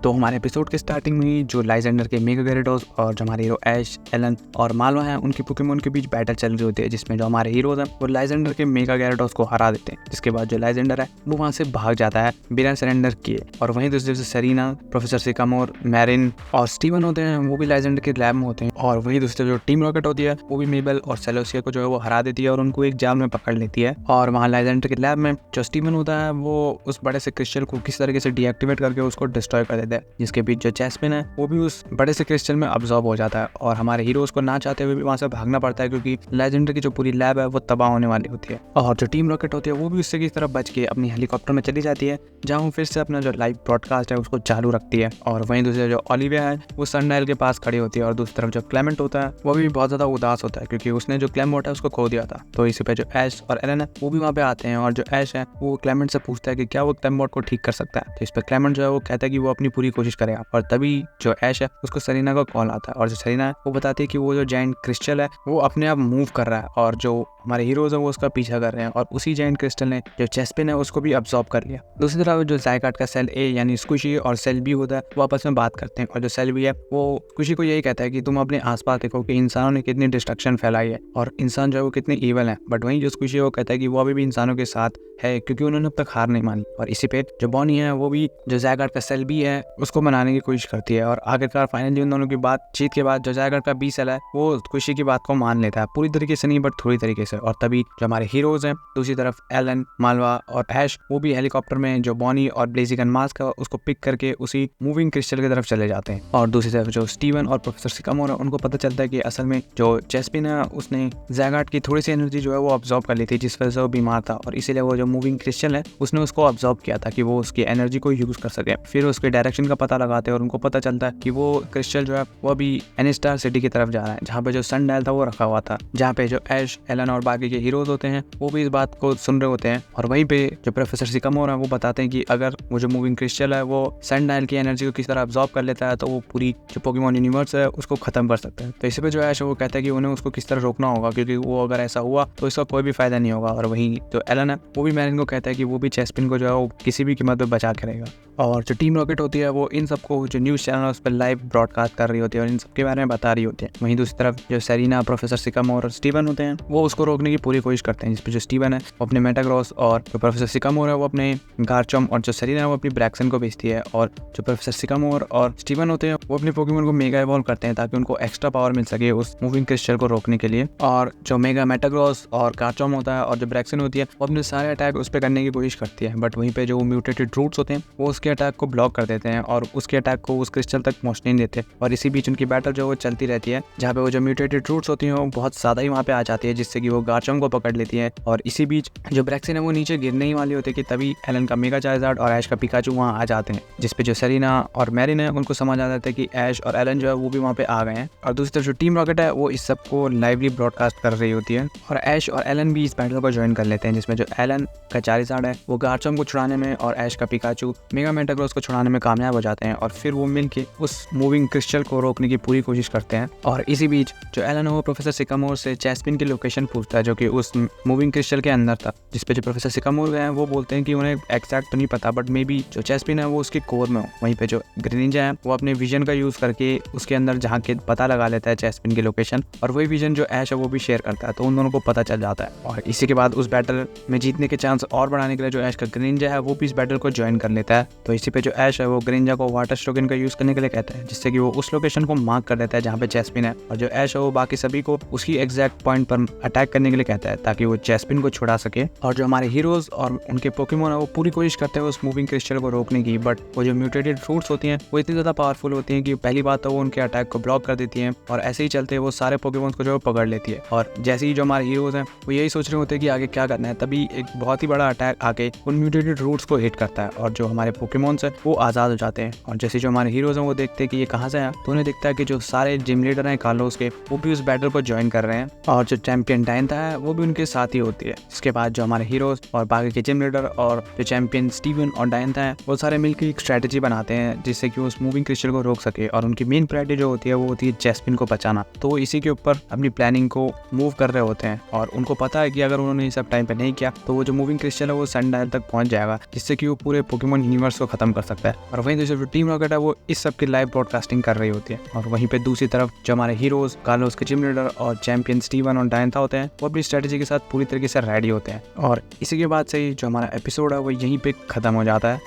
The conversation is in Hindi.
तो हमारे एपिसोड के स्टार्टिंग में ही जो लाइजेंडर के मेगा gyarados और जो हमारे हीरो ऐश, एलन और मालवा हैं उनके पोकेमोन के बीच बैटल चल रही होती है, जिसमें जो हमारे हीरोज हैं वो लाइजेंडर के मेगा gyarados को हरा देते हैं। जिसके बाद जो लाइजेंडर है वो वहाँ से भाग जाता है बिना सरेंडर किए। और वहीं दूसरी तरफ सेरीना, प्रोफेसर सिकामोर, मैरिन और स्टीवन होते हैं, वो भी लाइजेंडर के लैब में होते हैं। और वहीं दूसरी जो टीम रॉकेट होती है वो भी मेबल और सेलोसिया को जो है वो हरा देती है और उनको एक जाल में पकड़ लेती है। और वहाँ लाइजेंडर के लैब में जो स्टीवन होता है वो उस बड़े से क्रिस्टल को किस तरीके से डीएक्टिवेट करके उसको डिस्ट्रॉय कर देता है, जिसके बीच जो चेस्पिन है वो भी उस बड़े से क्रिस्टल में अब्सॉर्ब हो जाता है। और हमारे हीरोज को ना चाहते हुए भी वहां से भागना पड़ता है, क्योंकि लेजेंडर की जो पूरी लैब है वो तबाह होने वाली होती है। और जो टीम रॉकेट होती है वो भी उससे की तरफ बच के अपनी हेलीकॉप्टर में चली जाती है, जहाँ वो फिर से अपना जो लाइव ब्रॉडकास्ट है उसको चालू रखती है। और वहीं दूसरे जो ओलिविया है वो सनडायल के पास खड़ी होती है, और दूसरी तरफ जो क्लेमेंट होता है वो भी बहुत ज्यादा उदास होता है, क्योंकि उसने जो क्लेमोट है उसको खो दिया था। तो इसी पे जो ऐश और एलन है वो भी वहाँ पे आते हैं, और जो ऐश है वो क्लेमेंट से पूछता है कि क्या वो क्लेमोट को ठीक कर सकता है। तो इस पे क्लेमेंट जो है वो कहता है कि वो अपनी पूरी कोशिश करेगा। और तभी जो ऐश है उसको सेरीना का कॉल आता है, और जो सेरीना है वो बताती है कि वो जो जायंट क्रिस्टल है वो अपने आप मूव कर रहा है, और जो हमारे हीरोज है वो उसका पीछा कर रहे हैं। और उसी जायंट क्रिस्टल ने जो चेस्पिन है उसको भी अब्सॉर्ब कर लिया। दूसरी तरफ जो ज़ायकार्ड का सेल ए यानी स्क्विशी और सेल बी होता है वो आपस में बात करते हैं, और जो सेल बी है वो स्क्विशी को यही कहता है कि तुम अपने आसपास देखो कि इंसानों ने कितनी डिस्ट्रक्शन फैलाई है और इंसान जो है वो कितने ईवल है। बट वहीं जो स्क्विशी वो कहता है कि वो अभी भी इंसानों के साथ है, क्योंकि उन्होंने अब तक हार नहीं मानी। और इसी पे जो बॉनी है वो भी जो ज़ायकार्ड का सेल बी है उसको मनाने की कोशिश करती है। और आखिरकार फाइनली उन दोनों की बातचीत के बाद जो ज़ायकार्ड का बी सेल है वो स्क्विशी की बात को मान लेता है, पूरी तरीके से नहीं बट थोड़ी तरीके से। और तभी जो हमारे हीरोज हैं दूसरी तरफ एलन, मालवा और ऐश वो भी हेलीकॉप्टर में जो बॉनी और ब्लेजिगन मास्क है उसको पिक करके उसी मूविंग क्रिस्टल की तरफ चले जाते हैं। और दूसरी तरफ जो स्टीवन और प्रोफेसर सिकामोर है उनको पता चलता है कि असल में जो चेस्पिन है उसने ज़ायकार्ड की थोड़ी सी एनर्जी जो है वो अब्सॉर्ब कर ली थी, जिस वजह से वो बीमार था, और इसीलिए वो जो मूविंग क्रिस्टल है उसने उसको अब्सॉर्ब किया था कि वो उसकी एनर्जी को यूज कर सके। फिर उसके डायरेक्शन का पता लगाते हैं और उनको पता चलता है कि वो क्रिस्टल जो है वो अभी एनिस्टार सिटी की तरफ जा रहा है, जहाँ पे जो सन डायल था वो रखा हुआ था, जहाँ पे जो ऐश, एलन और बाकी के हीरोज होते हैं वो भी इस बात को सुन रहे होते हैं। और वहीं पे जो प्रोफेसर सिकामोर है वो बताते हैं कि अगर वो जो मूविंग क्रिस्टल है वो सन डायल की एनर्जी को किस तरह अब्सॉर्ब कर लेता है तो वो पूरी जो पोकेमॉन यूनिवर्स है उसको खत्म कर सकता है। तो इसी पे जो ऐश वो कहता है कि उन्हें उसको किस तरह रोकना होगा, क्योंकि वो अगर ऐसा हुआ तो इसका कोई भी फायदा नहीं होगा। और वहीं जो एलन है वो भी मैरिन को कहता है कि वो भी चेस्पिन को जो है वो किसी भी कीमत पे बचा के रहेगा। और जो टीम रॉकेट होती है वो इन सबको जो न्यूज़ चैनल उस पर लाइव ब्रॉडकास्ट कर रही होती है और इन सब के बारे में बता रही होती है। वहीं दूसरी तरफ जो सेरीना, प्रोफेसर सिकामोर और स्टीवन होते हैं वो उसको रोकने की पूरी कोशिश करते हैं, जिसपे जो स्टीवन है वो अपने मेटाग्रॉस और जो प्रोफेसर सिकामोर है वो अपने गार्चॉम और जो सेरीना है वो अपनी ब्रैक्सन को भेजती है। और जो प्रोफेसर सिकामोर और स्टीवन होते हैं वो अपने पोकेमॉन को मेगा इवॉल्व करते हैं ताकि उनको एक्स्ट्रा पावर मिल सके उस मूविंग क्रिस्टल को रोकने के लिए। और जो मेगा मेटाग्रॉस और गार्चॉम होता है और जो ब्रैक्सन होती है वो अपने सारे अटैक उस पर करने की कोशिश करती है, बट वहीं पे जो म्यूटेटेड रूट्स होते हैं वो उसके अटैक को ब्लॉक कर देते हैं और उसके अटैक को उस क्रिस्टल तक पहुंचने नहीं देते। और इसी बीच उनकी बैटल जो वो चलती रहती है, जहाँ पे वो जो म्यूटेटेड रूट्स होती हैं वो बहुत ज्यादा ही वहाँ पे आ जाती है, जिससे कि वो गार्चॉम को पकड़ लेती है। और इसी बीच जो ब्रैक्सन है वो नीचे गिरने ही वाली होती है कि तभी एलन का मेगा चार्जार्ड और ऐश का पिकाचू वहाँ आ जाते हैं, जिसपे जो सेरीना और मैरिन है उनको समझ आ जाता है कि ऐश और एलन जो है वो भी वहाँ पे आ गए हैं। और दूसरी तरफ जो टीम रॉकेट है वो इस सबको लाइवली ब्रॉडकास्ट कर रही होती है, और ऐश और एलन भी इस बैटल को ज्वाइन कर लेते हैं, जिसमें जो एलन का चार्जार्ड है वो गार्चॉम को छुड़ाने में और ऐश का पिकाचू मेगा मेटाग्रॉस को छुड़ाने में कामयाब हो जाते हैं। और फिर वो मिलके उस मूविंग क्रिस्टल को रोकने की पूरी कोशिश करते हैं। और इसी बीच जो एलन है वो प्रोफेसर सिकामोर से चेस्पिन की लोकेशन पूछता है, जो कि उस मूविंग क्रिस्टल के अंदर था, जिसपे जो प्रोफेसर सिकामोर गए हैं वो बोलते हैं कि उन्हें एक्जैक्ट तो नहीं पता, बट मे बी जो चेस्पिन है वो उसके कोर में हो। वहीं पे जो ग्रेनिंजा है वो अपने विजन का यूज करके उसके अंदर झांक के पता लगा लेता है चेस्पिन की लोकेशन, और वही विजन जो ऐश है वो भी शेयर करता है, तो उन दोनों को पता चल जाता है। और इसी के बाद उस बैटल में जीतने के चांस और बढ़ाने के लिए जो ऐश का ग्रेनिंजा है वो भी इस बैटल को ज्वाइन कर लेता है। तो इसी पे जो ऐश है वो ग्रेनिंजा को वाटर स्ट्रोकन का यूज करने के लिए कहता है, जिससे कि वो उस लोकेशन को मार्क कर देता है जहाँ पे चेस्पिन है, और जो ऐश है वो बाकी सभी को उसकी एग्जैक्ट पॉइंट पर अटैक करने के लिए कहता है ताकि वो चेस्पिन को छुड़ा सके। और जो हमारे हीरोज और उनके पोकेमॉन है वो पूरी कोशिश करते हैं उस मूविंग क्रिस्टल को रोकने की, बट वो जो म्यूटेटेड फ्रूट्स होती हैं वो इतनी ज्यादा पावरफुल होती हैं कि पहली बात तो वो उनके अटैक को ब्लॉक कर देती हैं, और ऐसे ही चलते वो सारे पोकेमॉन्स को जो पकड़ लेती है। और जैसे ही जो हमारे हीरोज हैं वो यही सोच रहे होते हैं कि आगे क्या करना है, तभी एक बहुत ही बड़ा अटैक आके उन म्यूटेटेड रूट्स को हिट करता है, और जो हमारे पोकेमॉन्स है वो आजाद हो जाते हैं। और जैसे जो हमारे हीरोज हैं वो देखते हैं कि ये कहाँ से आया, तो उन्हें दिखता है कि जो सारे जिम लीडर हैं कार्लोस के वो भी उस बैटल को ज्वाइन कर रहे हैं, और जो चैंपियन डायंथा है वो भी उनके साथ ही होती है। इसके बाद जो हमारे हीरोज और बाकी के जिम लीडर और जो चैंपियन स्टीवन और डायंथा है वो सारे मिलकर एक स्ट्रेटेजी बनाते हैं जिससे कि वो उस मूविंग क्रिस्टल को रोक सके, और उनकी मेन प्रायोरिटी जो होती है वो होती है चेस्पिन को बचाना। तो वो इसी के ऊपर अपनी प्लानिंग को मूव कर रहे होते हैं, और उनको पता है कि अगर उन्होंने ये सब टाइम पे नहीं किया तो वो जो मूविंग क्रिस्टल है वो सन डायल तक पहुंच जाएगा, जिससे कि वो पूरे पोकेमॉन यूनिवर्स को खत्म कर सकता है। और वहीं दूसरी जो टीम रॉकेट है वो इस सब की लाइव ब्रॉडकास्टिंग कर रही होती है। और वहीं पे दूसरी तरफ जो हमारे हीरोज कार्लोस के जिम लीडर और चैंपियन स्टीवन और डायंथा होते हैं वो अपनी स्ट्रेटेजी के साथ पूरी तरीके से रेडी होते हैं। और इसी के बाद से ही जो हमारा एपिसोड है वो यहीं पे खत्म हो जाता है।